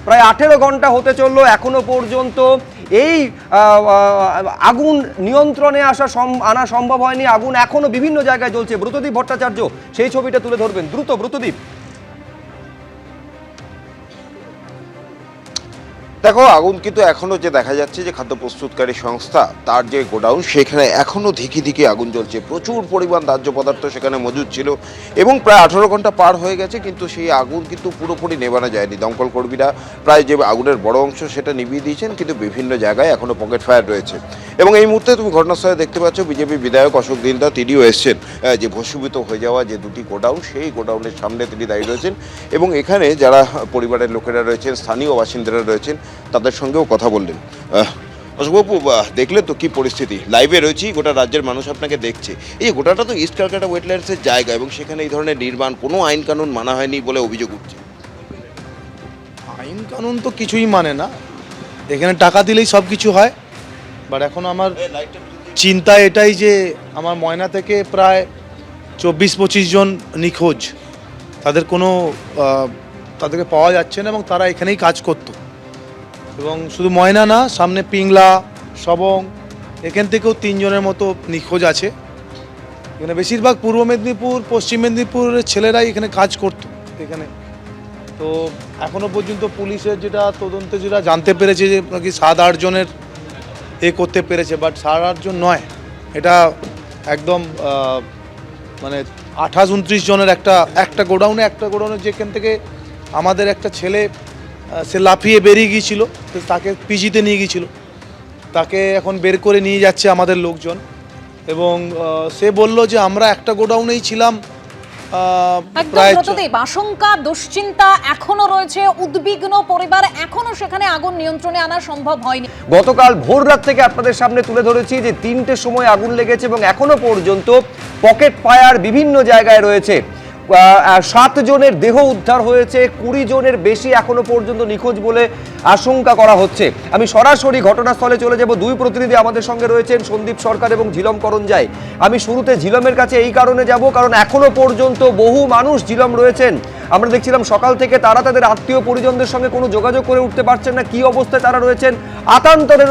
প্রায় 18 ঘন্টা হতে চললো, এখনো পর্যন্ত এই আগুন নিয়ন্ত্রণে আনা সম্ভব হয়নি। আগুন এখনো বিভিন্ন জায়গায় জ্বলছে। ব্রতদীপ ভট্টাচার্য সেই ছবিটা তুলে ধরবেন দ্রুত। ব্রতদীপ, দেখো, আগুন কিন্তু এখনো যে দেখা যাচ্ছে যে খাদ্য প্রস্তুতকারী সংস্থা তার যে গোডাউন সেখানে এখনো ধিকি ধিকি আগুন জ্বলছে। প্রচুর পরিমাণ দাহ্য পদার্থ সেখানে মজুদ ছিল এবং প্রায় 18 ঘন্টা পার হয়ে গেছে, কিন্তু সেই আগুন কিন্তু পুরোপুরি নেভানো যায়নি। দমকল কর্মীরা প্রায় যে আগুনের বড় অংশ সেটা নিভিয়ে দিয়েছেন, কিন্তু বিভিন্ন জায়গায় এখনো পকেট ফায়ার রয়েছে। এবং এই মুহূর্তে তুমি ঘটনাস্থলে দেখতে পাচ্ছ বিজেপি বিধায়ক অশোক দিন্দা, তিনিও এসছেন। যে ভস্মীভূত হয়ে যাওয়া যে দুটি গোডাউন, সেই গোডাউনের সামনে তিনি দাঁড়িয়ে রয়েছেন এবং এখানে যারা পরিবারের লোকেরা রয়েছেন, স্থানীয় বাসিন্দারা রয়েছেন, তাদের সঙ্গেও কথা বললেন। অশোকবাবু, দেখলে তো কি পরিস্থিতি, লাইভে রয়েছি, গোটা রাজ্যের মানুষ আপনাকে দেখছে। এই গোটাটা তো ইস্ট ক্যালকাটা ওয়েটল্যান্ডসের জায়গা এবং সেখানে এই ধরনের নির্মাণ কোনো আইন কানুন মানা হয়নি বলে অভিযোগ উঠছে। আইন কানুন তো কিছুই মানে না, এখানে টাকা দিলেই সব কিছু হয়। বাট এখন আমার চিন্তা এটাই যে আমার ময়না থেকে প্রায় 24-25 জন নিখোঁজ, তাদেরকে পাওয়া যাচ্ছে না এবং তারা এখানেই কাজ করতো। এবং শুধু ময়না না, সামনে পিংলা, সবং, এখান থেকেও 3 জনের মতো নিখোঁজ আছে। এখানে বেশিরভাগ পূর্ব মেদিনীপুর, পশ্চিম মেদিনীপুরের ছেলেরাই এখানে কাজ করতো এখানে। তো এখনো পর্যন্ত পুলিশের যেটা তদন্তে যেটা জানতে পেরেছে যে নাকি 7-8 জনের করতে পেরেছে, বাট 7-8 জন নয়, এটা একদম মানে 28-29 জনের একটা গোডাউনে যেখান থেকে আমাদের একটা ছেলে সে লাফিয়ে বেরিয়ে গিয়েছিল, তো তাকে পিজিতে নিয়ে গিয়েছিল, তাকে এখন বের করে নিয়ে যাচ্ছে আমাদের লোকজন। এবং সে বলল যে আমরা একটা গোডাউনেই ছিলাম। আশঙ্কা, দুশ্চিন্তা এখনো রয়েছে, উদ্বিগ্ন পরিবার, এখনো সেখানে আগুন নিয়ন্ত্রণে আনা সম্ভব হয়নি। গতকাল ভোর রাত থেকে আপনাদের সামনে তুলে ধরেছি যে 3টের সময় আগুন লেগেছে এবং এখনো পর্যন্ত পকেট ফায়ার বিভিন্ন জায়গায় রয়েছে। 7 জনের দেহ উদ্ধার হয়েছে, 20 জনের বেশি এখনো পর্যন্ত নিখোঁজ বলে আশঙ্কা করা হচ্ছে। আমি সরাসরি ঘটনাস্থলে চলে যাব। 2 প্রতিনিধি আমাদের সঙ্গে রয়েছেন, সন্দীপ সরকার এবং ঝিলম করঞ্জাই। আমি শুরুতে ঝিলমের কাছে এই কারণে যাব, কারণ এখনো পর্যন্ত বহু মানুষ ঝিলম রয়েছেন। আমরা দেখছিলাম সকাল থেকে তারা তাদের আত্মীয় পরিজনদের সঙ্গে কোনো যোগাযোগ করে উঠতে পারছেন না। কি অবস্থায় তারা রয়েছেন, আতান্তরে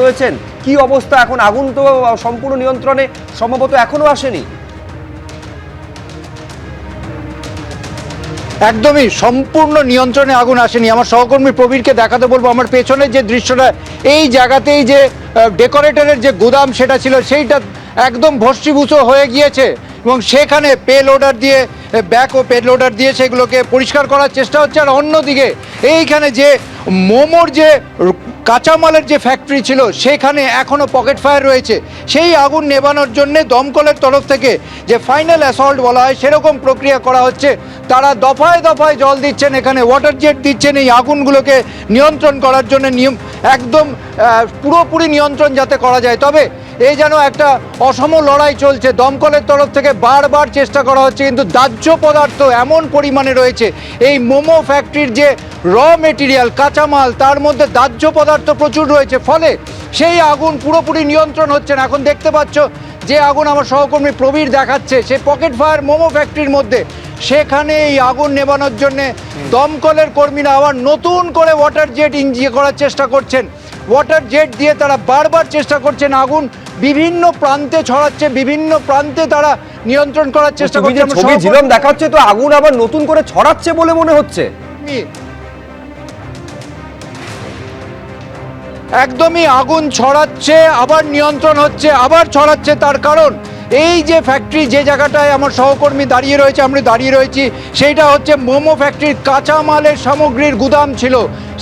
রয়েছেন, কি অবস্থা এখন? আগুন তো সম্পূর্ণ নিয়ন্ত্রণে সম্ভবত এখনো আসেনি। একদমই সম্পূর্ণ নিয়ন্ত্রণে আগুন আসেনি। আমার সহকর্মী প্রবীরকে দেখাতে বলবো, আমার পেছনের যে দৃশ্যটা, এই জায়গাতেই যে ডেকোরেটরের যে গুদাম সেটা ছিল, সেইটা একদম ভস্মীভূত হয়ে গিয়েছে এবং সেখানে পে লোডার দিয়ে, ব্যাক ও পে লোডার দিয়ে সেগুলোকে পরিষ্কার করার চেষ্টা হচ্ছে। আর অন্যদিকে এইখানে যে মোমোর যে কাঁচামালের যে ফ্যাক্টরি ছিল সেখানে এখনও পকেট ফায়ার রয়েছে। সেই আগুন নেভানোর জন্য দমকলের তরফ থেকে যে ফাইনাল অ্যাসল্ট বলা হয় সেরকম প্রক্রিয়া করা হচ্ছে। তারা দফায় দফায় জল দিচ্ছেন, এখানে ওয়াটার জেট দিচ্ছেন এই আগুনগুলোকে নিয়ন্ত্রণ করার জন্য, একদম পুরোপুরি নিয়ন্ত্রণ যাতে করা যায়। তবে এই যেন একটা অসম লড়াই চলছে। দমকলের তরফ থেকে বারবার চেষ্টা করা হচ্ছে, কিন্তু দাহ্য পদার্থ এমন পরিমাণে রয়েছে, এই মোমো ফ্যাক্টরির যে র মেটেরিয়াল কাঁচামাল, তার মধ্যে দাহ্য পদার্থ প্রচুর রয়েছে, ফলে সেই আগুন পুরোপুরি নিয়ন্ত্রণ হচ্ছে না। এখন দেখতে পাচ্ছ যে আগুন আমার সহকর্মী প্রবীর দেখাচ্ছে, সেই পকেট ফায়ার মোমো ফ্যাক্টরির মধ্যে, সেখানে এই আগুন নেভানোর জন্যে দমকলের কর্মীরা আবার নতুন করে ওয়াটার জেট ইঞ্জিন করার চেষ্টা করছেন। ওয়াটার জেট দিয়ে তারা বারবার চেষ্টা করছেন, আগুন বিভিন্ন প্রান্তে ছড়াচ্ছে, বিভিন্ন প্রান্তে তারা নিয়ন্ত্রণ করার চেষ্টা করছেন। ছবি ঝিলম দেখাচ্ছে, তো আগুন আবার নতুন করে ছড়াচ্ছে বলে মনে হচ্ছে। একদমই আগুন ছড়াচ্ছে, আবার নিয়ন্ত্রণ হচ্ছে, আবার ছড়াচ্ছে। তার কারণ এই যে ফ্যাক্টরি, যে জায়গাটায় আমার সহকর্মী দাঁড়িয়ে রয়েছে, আমরা দাঁড়িয়ে রয়েছি, সেইটা হচ্ছে মোমো ফ্যাক্টরির কাঁচামালের সামগ্রীর গুদাম ছিল।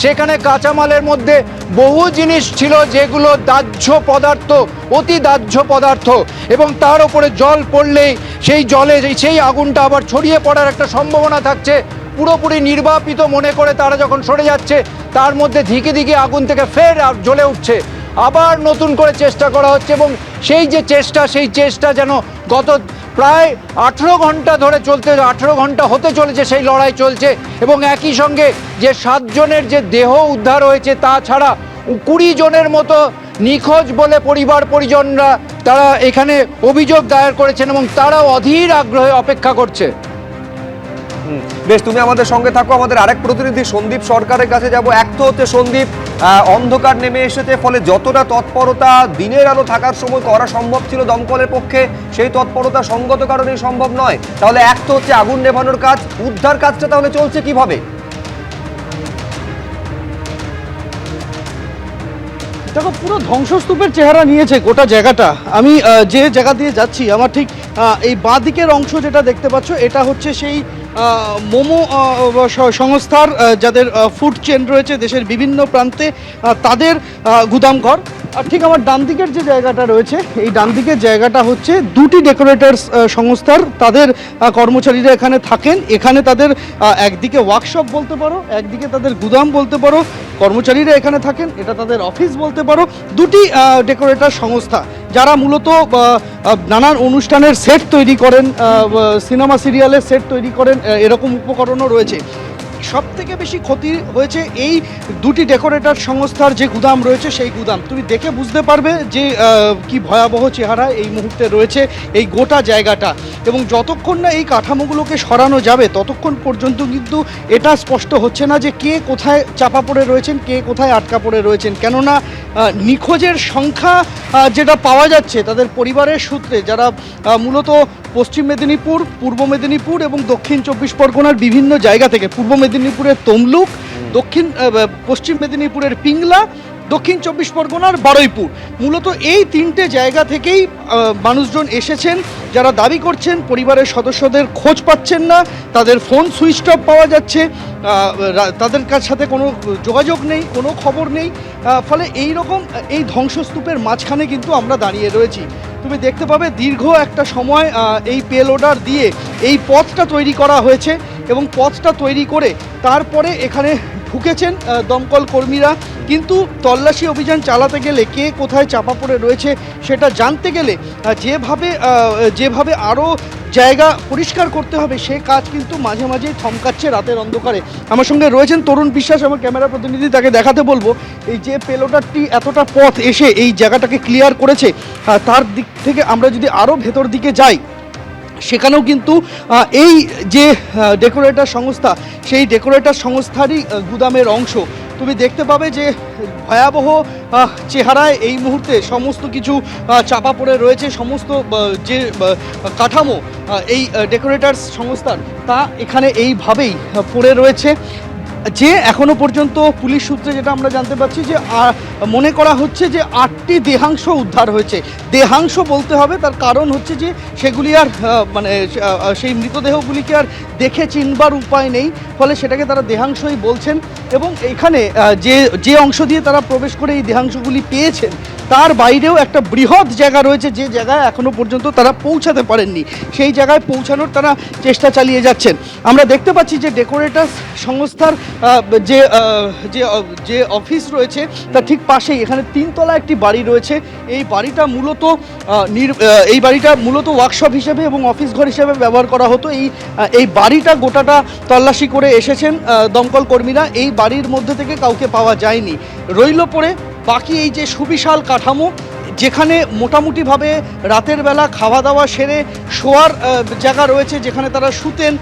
সেখানে কাঁচামালের মধ্যে বহু জিনিস ছিল যেগুলো দাহ্য পদার্থ, অতি দাহ্য পদার্থ, এবং তার উপরে জল পড়লেই সেই জলে সেই আগুনটা আবার ছড়িয়ে পড়ার একটা সম্ভাবনা থাকছে। পুরোপুরি নির্বাপিত মনে করে তারা যখন সরে যাচ্ছে, তার মধ্যে ধিকে ধিকে আগুন থেকে ফের জ্বলে উঠছে। আবার নতুন করে চেষ্টা করা হচ্ছে এবং সেই চেষ্টা যেন গত প্রায় 18 ঘন্টা ধরে চলতে, 18 ঘন্টা হতে চলেছে সেই লড়াই চলছে। এবং একই সঙ্গে যে 7 জনের যে দেহ উদ্ধার হয়েছে, তাছাড়া 20 জনের মতো নিখোঁজ বলে পরিবার পরিজনরা তারা এখানে অভিযোগ দায়ের করেছেন এবং তারাও অধীর আগ্রহে অপেক্ষা করছে। বেশ, তুমি আমাদের সঙ্গে থাকো। আমাদের আরেক প্রতিনিধি সন্দীপ সরকারের কাছে যাব। এক তো হচ্ছে সন্দীপ, অন্ধকার নেমে এসেছে, ফলে যতটা তৎপরতা দিনের আলো থাকার সময় করা সম্ভব ছিল দমকলের পক্ষে, সেই তৎপরতা সঙ্গত কারণেই সম্ভব নয়। তাহলে এক তো হচ্ছে আগুন নেভানোর কাজ, উদ্ধার কাজটা তাহলে চলছে কিভাবে? দেখো, পুরো ধ্বংসস্তূপের চেহারা নিয়েছে গোটা জায়গাটা। আমি যে জায়গা দিয়ে যাচ্ছি, আমার ঠিক এই বাঁ দিকের অংশ যেটা দেখতে পাচ্ছ, এটা হচ্ছে সেই মোমো সংস্থার যাদের ফুড চেন রয়েছে দেশের বিভিন্ন প্রান্তে, তাদের গুদামঘর। আর ঠিক আমার ডান দিকের যে জায়গাটা রয়েছে, এই ডান দিকের জায়গাটা হচ্ছে দুটি ডেকোরেটার্স সংস্থার, তাদের কর্মচারীরা এখানে থাকেন। এখানে তাদের একদিকে ওয়ার্কশপ বলতে পারো, একদিকে তাদের গুদাম বলতে পারো, কর্মচারীরা এখানে থাকেন, এটা তাদের অফিস বলতে পারো। দুটি ডেকোরেটর সংস্থা যারা মূলত নানান অনুষ্ঠানের সেট তৈরি করেন, সিনেমা সিরিয়ালের সেট তৈরি করেন, এরকম উপকরণও রয়েছে। সব থেকে বেশি ক্ষতি হয়েছে এই দুটি ডেকোরেটর সংস্থার যে গুদাম রয়েছে, সেই গুদাম তুমি দেখে বুঝতে পারবে যে কি ভয়াবহ চেহারা এই মুহূর্তে রয়েছে এই গোটা জায়গাটা। এবং যতক্ষণ না এই কাঠামোগুলোকে সরানো যাবে ততক্ষণ পর্যন্ত কিন্তু এটা স্পষ্ট হচ্ছে না যে কে কোথায় চাপা পড়ে রয়েছেন, কে কোথায় আটকা পড়ে রয়েছেন। কেননা নিখোঁজের সংখ্যা যেটা পাওয়া যাচ্ছে তাদের পরিবারের সূত্রে, যারা মূলত পশ্চিম মেদিনীপুর, পূর্ব মেদিনীপুর এবং দক্ষিণ চব্বিশ পরগনার বিভিন্ন জায়গা থেকে, পূর্ব মেদিনীপুরের তমলুক, পশ্চিম মেদিনীপুরের পিংলা, দক্ষিণ চব্বিশ পরগনার বারুইপুর, মূলত এই তিনটে জায়গা থেকেই মানুষজন এসেছেন, যারা দাবি করছেন পরিবারের সদস্যদের খোঁজ পাচ্ছেন না, তাদের ফোন সুইচ অফ পাওয়া যাচ্ছে, তাদের সাথে কোনো যোগাযোগ নেই, কোনো খবর নেই। ফলে এই রকম এই ধ্বংসস্তূপের মাঝখানে কিন্তু আমরা দাঁড়িয়ে রয়েছি। তুমি দেখতে পাবে দীর্ঘ একটা সময় এই পেলোডার দিয়ে এই পথটা তৈরি করা হয়েছে, এবং পথটা তৈরি করে তারপরে এখানে ঢুকেছেন দমকল কর্মীরা। কিন্তু তল্লাশি অভিযান চালাতে গেলে কে কোথায় চাপা পড়ে রয়েছে সেটা জানতে গেলে যেভাবে আরও জায়গা পরিষ্কার করতে হবে, সে কাজ কিন্তু মাঝে মাঝেই থমকাচ্ছে রাতের অন্ধকারে। আমার সঙ্গে রয়েছেন তরুণ বিশ্বাস, আমার ক্যামেরা প্রতিনিধি, তাকে দেখাতে বলবো এই যে পেলোডারটি এতটা পথ এসে এই জায়গাটাকে ক্লিয়ার করেছে, তার দিক থেকে আমরা যদি আরও ভেতর দিকে যাই, সেখানেও কিন্তু এই যে ডেকোরেটর সংস্থা, সেই ডেকোরেটর সংস্থারই গুদামের অংশ। তুমি দেখতে পাবে যে ভয়াবহ চেহারায় এই মুহূর্তে সমস্ত কিছু চাপা পড়ে রয়েছে। সমস্ত যে কাঠামো এই ডেকোরেটরস সংস্থার, তা এখানে এইভাবেই পড়ে রয়েছে। যে এখনো পর্যন্ত পুলিশ সূত্রে যেটা আমরা জানতে পারছি যে মনে করা হচ্ছে যে 8টি দেহাংশ উদ্ধার হয়েছে। দেহাংশ বলতে হবে, তার কারণ হচ্ছে যে সেগুলি আর সেই মৃতদেহগুলিকে আর দেখে চিনবার উপায় নেই, ফলে সেটাকে তারা দেহাংশই বলছেন। এবং এখানে যে অংশ দিয়ে তারা প্রবেশ করে এই দেহাংশগুলি পেয়েছেন, তার বাইরেও একটা বৃহৎ জায়গা রয়েছে যে জায়গায় এখনো পর্যন্ত তারা পৌঁছাতে পারেননি, সেই জায়গায় পৌঁছানোর তারা চেষ্টা চালিয়ে যাচ্ছেন। আমরা দেখতে পাচ্ছি যে ডেকোরেটর সংস্থার যে অফিস রয়েছে তার ঠিক পাশেই এখানে 3 তলা একটি বাড়ি রয়েছে। এই বাড়িটা মূলত ওয়ার্কশপ হিসেবে এবং অফিস ঘর হিসেবে ব্যবহার করা হতো। এই বাড়িটা গোটাটা তল্লাশি করে এসেছেন দমকল কর্মীরা। এই বাড়ির মধ্যে থেকে কাউকে পাওয়া যায়নি, রইল পড়ে বাকি এই যে সুবিশাল কাঠামো, যেখানে মোটামুটিভাবে রাতের বেলা খাওয়া দাওয়া সেরে শোয়ার জায়গা রয়েছে, যেখানে তারা শুতেন।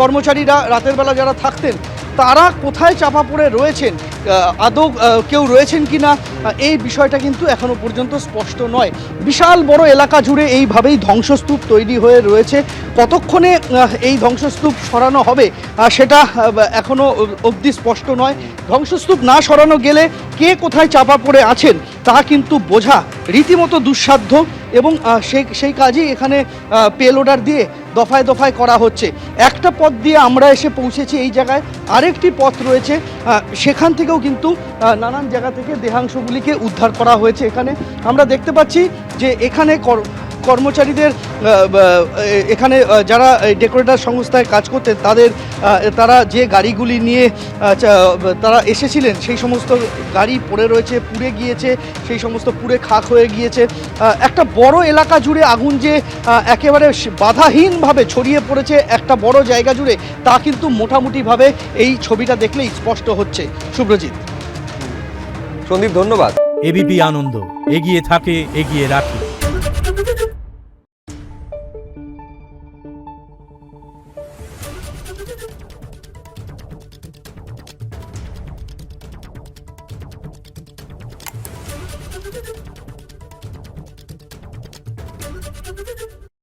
কর্মচারীরা রাতের বেলা যারা থাকতেন, তারা কোথায় চাপা পড়ে রয়েছেন, আদৌ কেউ রয়েছেন কি না, এই বিষয়টা কিন্তু এখনো পর্যন্ত স্পষ্ট নয়। বিশাল বড় এলাকা জুড়ে এইভাবেই ধ্বংসস্তূপ তৈরি হয়ে রয়েছে। কতক্ষণে এই ধ্বংসস্তূপ সরানো হবে সেটা এখনো অবধি স্পষ্ট নয়। ধ্বংসস্তূপ না সরানো গেলে কে কোথায় চাপা পড়ে আছেন তা কিন্তু বোঝা রীতিমতো দুঃসাধ্য, এবং সেই কাজই এখানে পেলোডার দিয়ে দফায় দফায় করা হচ্ছে। একটা পথ দিয়ে আমরা এসে পৌঁছেছি এই জায়গায়, আরেকটি পথ রয়েছে, সেখান থেকেও কিন্তু নানান জায়গা থেকে দেহাংশগুলিকে উদ্ধার করা হয়েছে। এখানে আমরা দেখতে পাচ্ছি যে এখানে কর্মচারীদের, এখানে যারা ডেকোরেটর সংস্থায় কাজ করতেন তারা যে গাড়িগুলি নিয়ে তারা এসেছিলেন, সেই সমস্ত গাড়ি পড়ে রয়েছে, পুড়ে গিয়েছে, সেই সমস্ত পুড়ে খাক হয়ে গিয়েছে। একটা বড় এলাকা জুড়ে আগুন যে একেবারে বাধাহীনভাবে ছড়িয়ে পড়েছে একটা বড় জায়গা জুড়ে, তা কিন্তু মোটামুটিভাবে এই ছবিটা দেখলেই স্পষ্ট হচ্ছে। শুভ্রজিৎ। সন্দীপ, ধন্যবাদ। এবিপি আনন্দ, এগিয়ে থাকে, এগিয়ে রাখে।